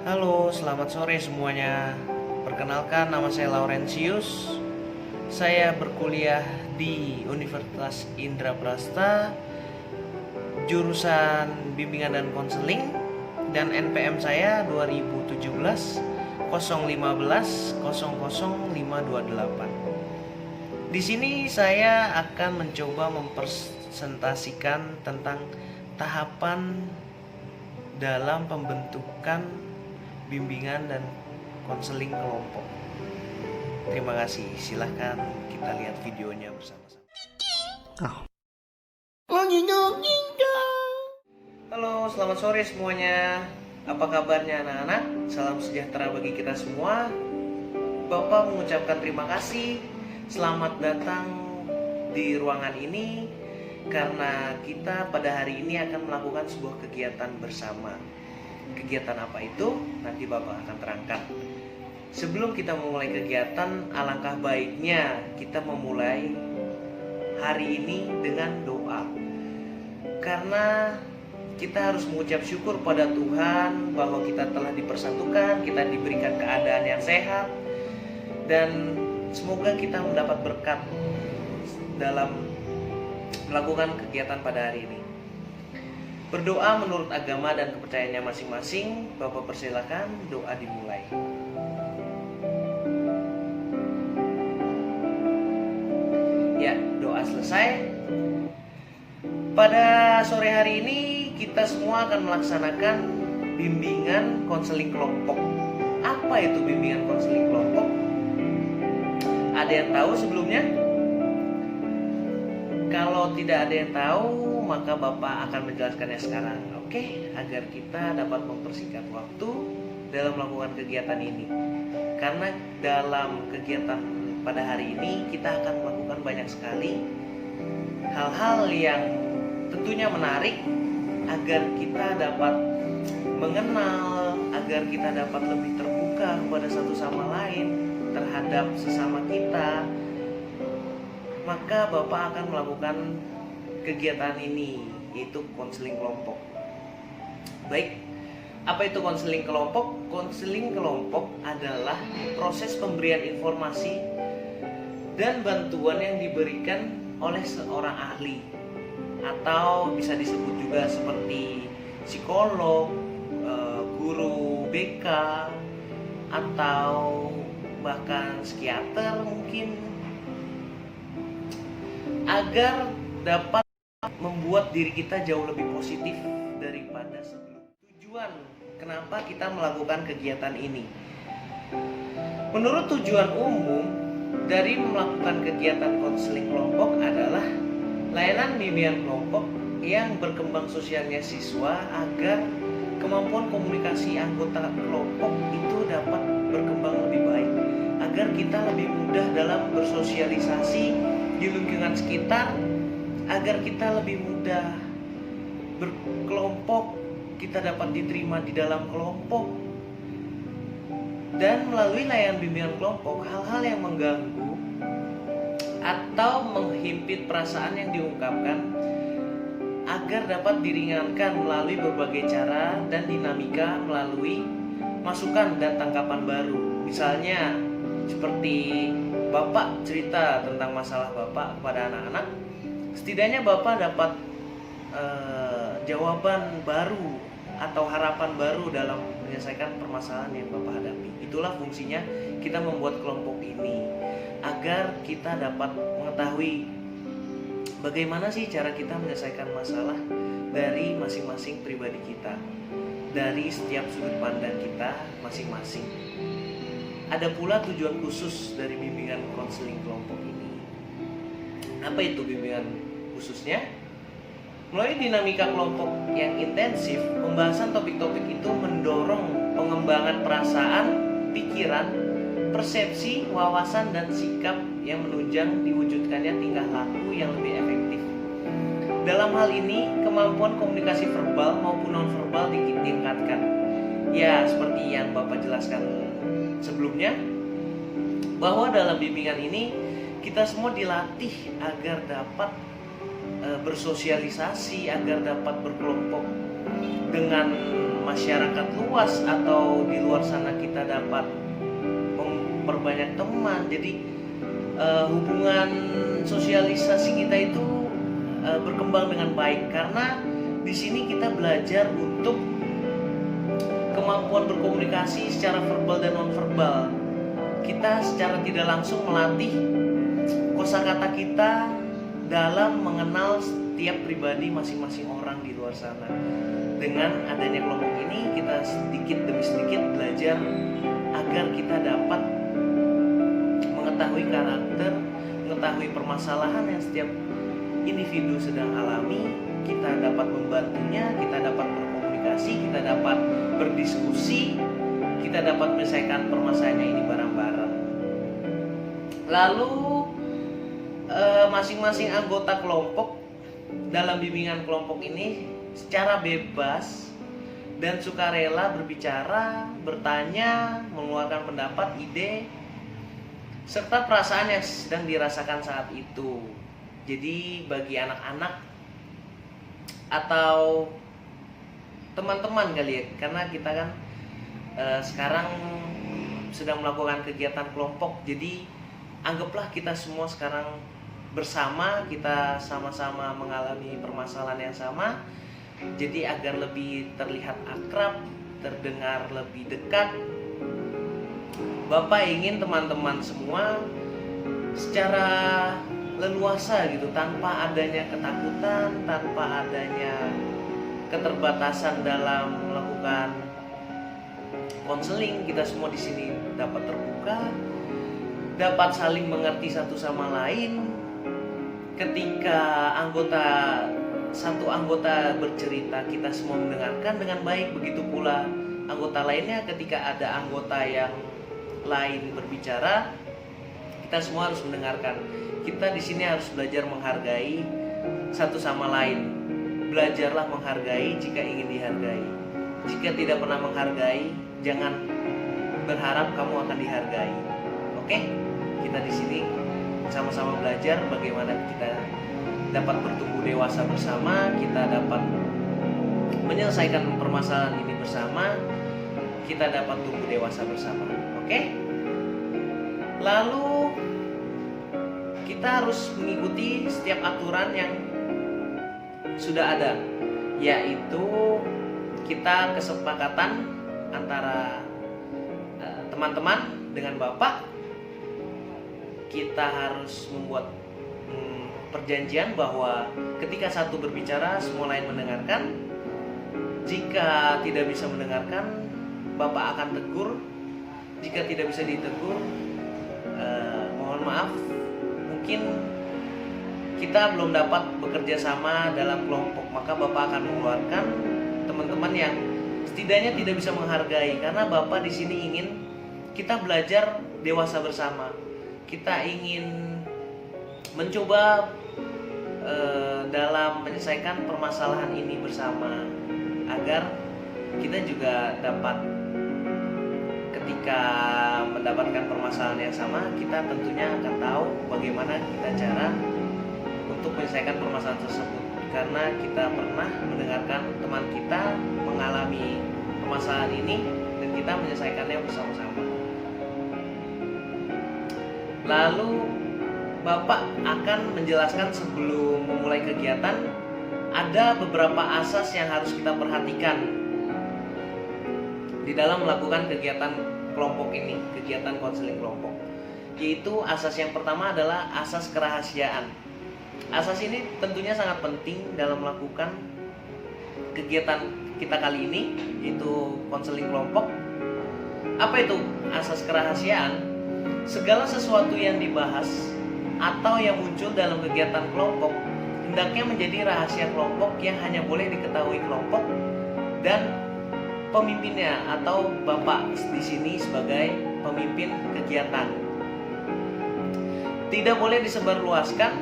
Halo, selamat sore semuanya. Perkenalkan, nama saya Laurentius. Saya berkuliah di Universitas Indraprasta, jurusan Bimbingan dan Konseling, dan NPM saya 2017 015 00528. Di sini saya akan mencoba mempresentasikan tentang tahapan dalam pembentukan bimbingan dan konseling kelompok. Terima kasih. Silahkan kita lihat videonya bersama-sama. Halo, selamat sore semuanya. Apa kabarnya anak-anak? Salam sejahtera bagi kita semua. Bapak mengucapkan terima kasih. Selamat datang di ruangan ini karena kita pada hari ini akan melakukan sebuah kegiatan bersama. Kegiatan apa itu? Nanti Bapak akan terangkan. Sebelum kita memulai kegiatan, alangkah baiknya kita memulai hari ini dengan doa. Karena kita harus mengucap syukur pada Tuhan bahwa kita telah dipersatukan, kita diberikan keadaan yang sehat, dan semoga kita mendapat berkat dalam melakukan kegiatan pada hari ini. Berdoa menurut agama dan kepercayaannya masing-masing. Bapak persilakan, doa dimulai. Ya, doa selesai. Pada sore hari ini kita semua akan melaksanakan bimbingan konseling kelompok. Apa itu bimbingan konseling kelompok? Ada yang tahu sebelumnya? Kalau tidak ada yang tahu, maka Bapak akan menjelaskannya sekarang. Oke, agar kita dapat mempersingkat waktu dalam melakukan kegiatan ini. Karena dalam kegiatan pada hari ini kita akan melakukan banyak sekali hal-hal yang tentunya menarik agar kita dapat mengenal, agar kita dapat lebih terbuka kepada satu sama lain terhadap sesama kita. Maka Bapak akan melakukan kegiatan ini, yaitu konseling kelompok. Baik, apa itu konseling kelompok? Konseling kelompok adalah proses pemberian informasi dan bantuan yang diberikan oleh seorang ahli, atau bisa disebut juga seperti psikolog, guru BK, atau bahkan psikiater mungkin, agar dapat membuat diri kita jauh lebih positif daripada sebelum. Tujuan kenapa kita melakukan kegiatan ini? Menurut tujuan umum dari melakukan kegiatan konseling kelompok adalah layanan bimbingan kelompok yang berkembang sosialnya siswa agar kemampuan komunikasi anggota kelompok itu dapat berkembang lebih baik, agar kita lebih mudah dalam bersosialisasi di lingkungan sekitar, agar kita lebih mudah berkelompok, kita dapat diterima di dalam kelompok. Dan melalui layanan bimbingan kelompok, hal-hal yang mengganggu atau menghimpit perasaan yang diungkapkan agar dapat diringankan melalui berbagai cara dan dinamika melalui masukan dan tangkapan baru. Misalnya seperti Bapak cerita tentang masalah Bapak kepada anak-anak, setidaknya Bapak dapat jawaban baru atau harapan baru dalam menyelesaikan permasalahan yang Bapak hadapi. Itulah fungsinya kita membuat kelompok ini, agar kita dapat mengetahui bagaimana sih cara kita menyelesaikan masalah dari masing-masing pribadi kita, dari setiap sudut pandang kita masing-masing. Ada pula tujuan khusus dari bimbingan konseling kelompok ini. Apa itu bimbingan khususnya? Melalui dinamika kelompok yang intensif, pembahasan topik-topik itu mendorong pengembangan perasaan, pikiran, persepsi, wawasan, dan sikap yang menunjang diwujudkannya tingkah laku yang lebih efektif. Dalam hal ini, kemampuan komunikasi verbal maupun non-verbal ditingkatkan. Ya, seperti yang Bapak jelaskan sebelumnya, bahwa dalam bimbingan ini kita semua dilatih agar dapat bersosialisasi, agar dapat berkelompok dengan masyarakat luas atau di luar sana kita dapat memperbanyak teman. Jadi hubungan sosialisasi kita itu berkembang dengan baik, karena di sini kita belajar untuk kemampuan berkomunikasi secara verbal dan nonverbal. Kita secara tidak langsung melatih kosakata kita dalam mengenal setiap pribadi masing-masing orang di luar sana. Dengan adanya kelompok ini, kita sedikit demi sedikit belajar agar kita dapat mengetahui karakter, mengetahui permasalahan yang setiap individu sedang alami. Kita dapat membantunya, kita dapat berkomunikasi, kita dapat berdiskusi, kita dapat menyelesaikan permasalahannya ini bareng-bareng. Lalu masing-masing anggota kelompok dalam bimbingan kelompok ini secara bebas dan sukarela berbicara, bertanya, mengeluarkan pendapat, ide, serta perasaan yang sedang dirasakan saat itu. Jadi bagi anak-anak atau teman-teman kali ya, karena kita kan sekarang sedang melakukan kegiatan kelompok, jadi anggaplah kita semua sekarang bersama, kita sama-sama mengalami permasalahan yang sama. Jadi agar lebih terlihat akrab, terdengar lebih dekat, Bapak ingin teman-teman semua secara leluasa gitu, tanpa adanya ketakutan, tanpa adanya keterbatasan dalam melakukan konseling, kita semua di sini dapat terbuka, dapat saling mengerti satu sama lain. Ketika satu anggota bercerita, kita semua mendengarkan dengan baik. Begitu pula anggota lainnya, ketika ada anggota yang lain berbicara, kita semua harus mendengarkan. Kita di sini harus belajar menghargai satu sama lain. Belajarlah menghargai jika ingin dihargai. Jika tidak pernah menghargai, jangan berharap kamu akan dihargai. Oke? Kita di sini sama-sama belajar bagaimana kita dapat bertumbuh dewasa bersama, kita dapat menyelesaikan permasalahan ini bersama, kita dapat tumbuh dewasa bersama. Oke? Lalu kita harus mengikuti setiap aturan yang sudah ada, yaitu kita kesepakatan antara teman-teman dengan Bapak. Kita harus membuat perjanjian bahwa ketika satu berbicara, semua lain mendengarkan. Jika tidak bisa mendengarkan, Bapak akan tegur. Jika tidak bisa ditegur, mohon maaf, mungkin kita belum dapat bekerja sama dalam kelompok, maka Bapak akan mengeluarkan teman-teman yang setidaknya tidak bisa menghargai, karena Bapak di sini ingin kita belajar dewasa bersama. Kita ingin mencoba dalam menyelesaikan permasalahan ini bersama, agar kita juga dapat, ketika mendapatkan permasalahan yang sama, kita tentunya akan tahu bagaimana kita cara untuk menyelesaikan permasalahan tersebut, karena kita pernah mendengarkan teman kita mengalami permasalahan ini dan kita menyelesaikannya bersama-sama. Lalu Bapak akan menjelaskan sebelum memulai kegiatan, ada beberapa asas yang harus kita perhatikan di dalam melakukan kegiatan kelompok ini, kegiatan konseling kelompok. Yaitu asas yang pertama adalah asas kerahasiaan. Asas ini tentunya sangat penting dalam melakukan kegiatan kita kali ini, yaitu konseling kelompok. Apa itu asas kerahasiaan? Segala sesuatu yang dibahas atau yang muncul dalam kegiatan kelompok hendaknya menjadi rahasia kelompok yang hanya boleh diketahui kelompok dan pemimpinnya atau Bapak di sini sebagai pemimpin kegiatan. Tidak boleh disebarluaskan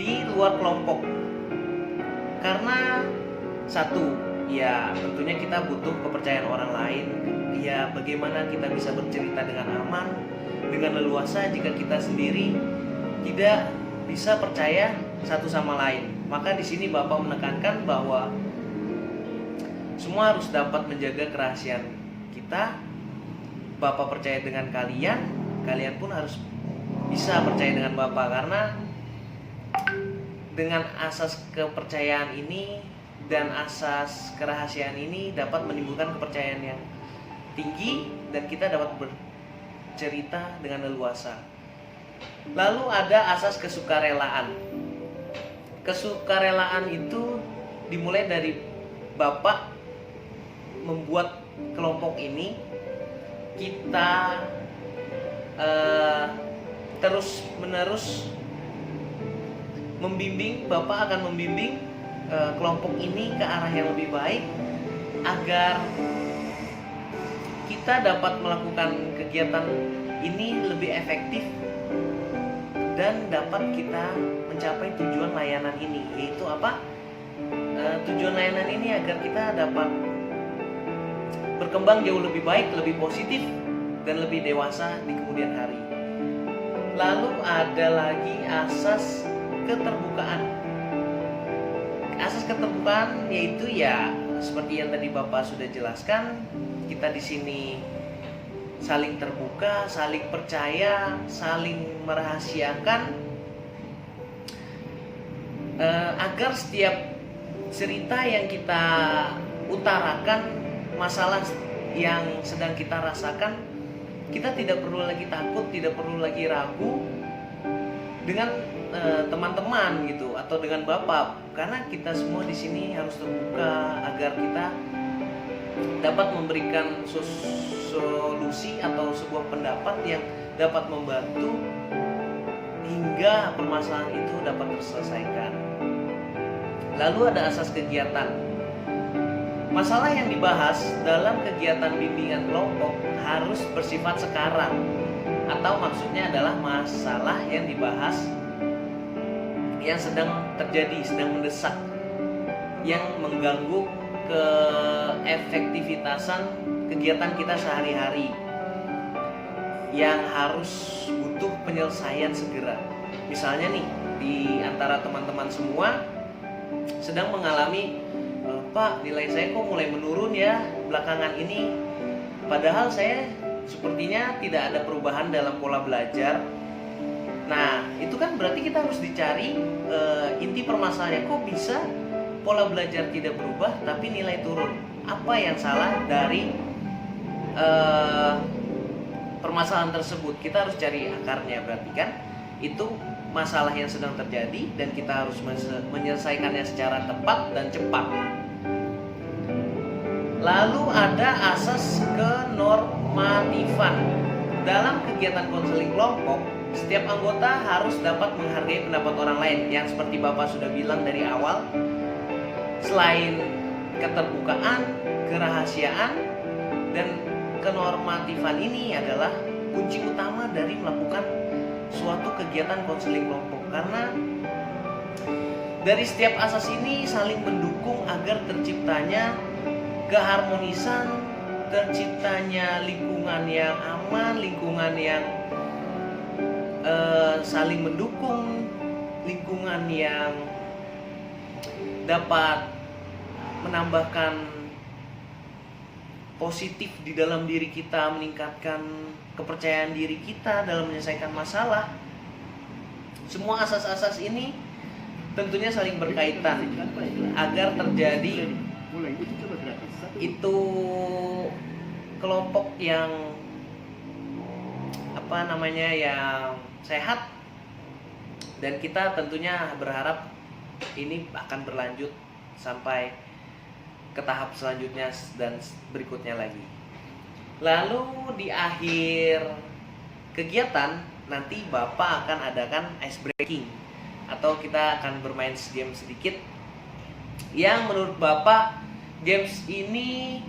di luar kelompok. Karena satu, ya tentunya kita butuh kepercayaan orang lain. Ya bagaimana kita bisa bercerita dengan aman, dengan leluasa jika kita sendiri tidak bisa percaya satu sama lain. Maka di sini Bapak menekankan bahwa Semua harus dapat menjaga kerahasiaan kita. Bapak percaya dengan kalian, kalian pun harus bisa percaya dengan Bapak, karena dengan asas kepercayaan ini dan asas kerahasiaan ini dapat menimbulkan kepercayaan yang tinggi dan kita dapat bercerita dengan leluasa. Lalu ada asas kesukarelaan. Kesukarelaan itu dimulai dari Bapak membuat kelompok ini, kita terus menerus membimbing. Bapak akan membimbing kelompok ini ke arah yang lebih baik agar kita dapat melakukan kegiatan ini lebih efektif dan dapat kita mencapai tujuan layanan ini. Yaitu apa? Tujuan layanan ini agar kita dapat berkembang jauh lebih baik, lebih positif, dan lebih dewasa di kemudian hari. Lalu ada lagi asas keterbukaan. Asas keterbukaan yaitu ya seperti yang tadi Bapak sudah jelaskan, kita di sini saling terbuka, saling percaya, saling merahasiakan, agar setiap cerita yang kita utarakan, masalah yang sedang kita rasakan, kita tidak perlu lagi takut, tidak perlu lagi ragu dengan teman-teman gitu atau dengan Bapak, karena kita semua di sini harus terbuka agar kita dapat memberikan solusi atau sebuah pendapat yang dapat membantu hingga permasalahan itu dapat terselesaikan. Lalu ada asas kegiatan. Masalah yang dibahas dalam kegiatan bimbingan kelompok harus bersifat sekarang, atau maksudnya adalah masalah yang dibahas yang sedang terjadi, sedang mendesak, yang mengganggu keefektivitasan kegiatan kita sehari-hari, yang harus butuh penyelesaian segera. Misalnya nih, di antara teman-teman semua sedang mengalami, Pak, nilai saya kok mulai menurun ya belakangan ini, padahal saya sepertinya tidak ada perubahan dalam pola belajar. Nah, itu kan berarti kita harus dicari inti permasalahannya. Kok bisa pola belajar tidak berubah tapi nilai turun? Apa yang salah dari permasalahan tersebut? Kita harus cari akarnya, berarti kan itu masalah yang sedang terjadi dan kita harus menyelesaikannya secara tepat dan cepat. Lalu ada asas kenormatifan. Dalam kegiatan konseling kelompok, setiap anggota harus dapat menghargai pendapat orang lain, yang seperti Bapak sudah bilang dari awal. Selain keterbukaan, kerahasiaan, dan kenormatifan ini adalah kunci utama dari melakukan suatu kegiatan konseling kelompok, karena dari setiap asas ini saling mendukung agar terciptanya keharmonisan, terciptanya lingkungan yang aman, lingkungan yang saling mendukung, lingkungan yang dapat menambahkan positif di dalam diri kita, meningkatkan kepercayaan diri kita dalam menyelesaikan masalah. Semua asas-asas ini tentunya saling berkaitan agar terjadi itu kelompok yang yang sehat, dan kita tentunya berharap ini akan berlanjut sampai ke tahap selanjutnya dan berikutnya lagi. Lalu di akhir kegiatan nanti Bapak akan adakan ice breaking, atau kita akan bermain game sedikit yang menurut Bapak games ini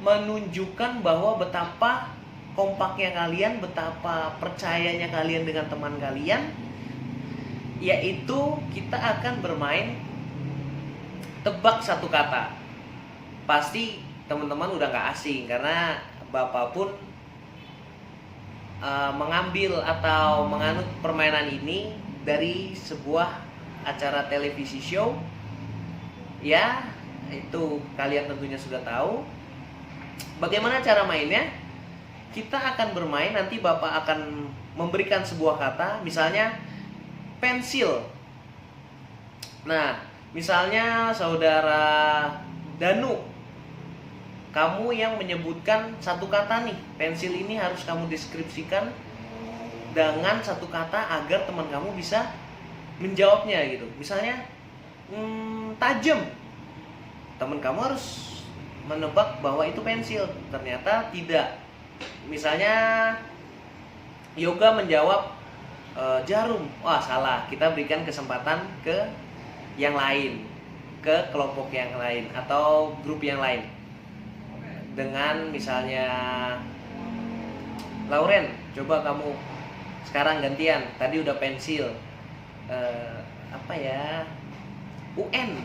menunjukkan bahwa betapa kompaknya kalian, betapa percayanya kalian dengan teman kalian, yaitu kita akan bermain tebak satu kata. Pasti teman-teman udah gak asing karena Bapak pun mengambil atau menganut permainan ini dari sebuah acara televisi show ya, itu kalian tentunya sudah tahu. Bagaimana cara mainnya? Kita akan bermain, nanti Bapak akan memberikan sebuah kata, misalnya pensil. Nah, misalnya saudara Danu, kamu yang menyebutkan satu kata nih, pensil ini harus kamu deskripsikan dengan satu kata agar teman kamu bisa menjawabnya gitu. Misalnya tajam, teman kamu harus menebak bahwa itu pensil, ternyata tidak. Misalnya Yoga menjawab jarum, wah salah, kita berikan kesempatan ke yang lain, ke kelompok yang lain atau grup yang lain. Dengan misalnya Lauren, coba kamu sekarang gantian, tadi udah pensil, apa ya, UN,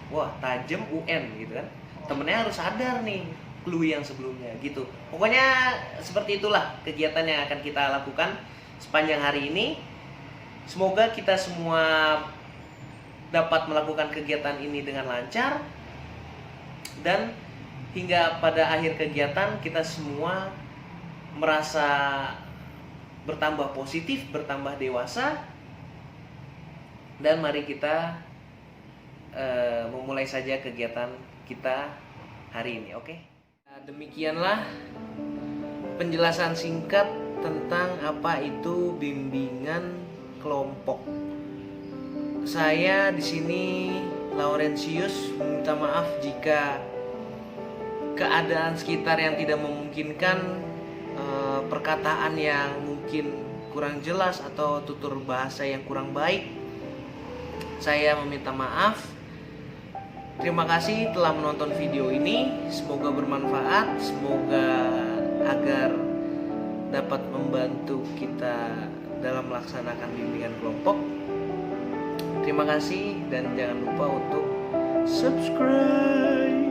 wah tajam UN gitu kan. Temennya harus sadar nih clue yang sebelumnya gitu. Pokoknya seperti itulah kegiatan yang akan kita lakukan sepanjang hari ini. Semoga kita semua dapat melakukan kegiatan ini dengan lancar, dan hingga pada akhir kegiatan kita semua merasa bertambah positif, bertambah dewasa. Dan mari kita memulai saja kegiatan kita hari ini, oke? Demikianlah penjelasan singkat tentang apa itu bimbingan kelompok. Saya di sini Laurentius meminta maaf jika keadaan sekitar yang tidak memungkinkan, perkataan yang mungkin kurang jelas atau tutur bahasa yang kurang baik. Saya meminta maaf. Terima kasih telah menonton video ini. Semoga bermanfaat, semoga agar dapat membantu kita dalam melaksanakan bimbingan kelompok. Terima kasih dan jangan lupa untuk subscribe.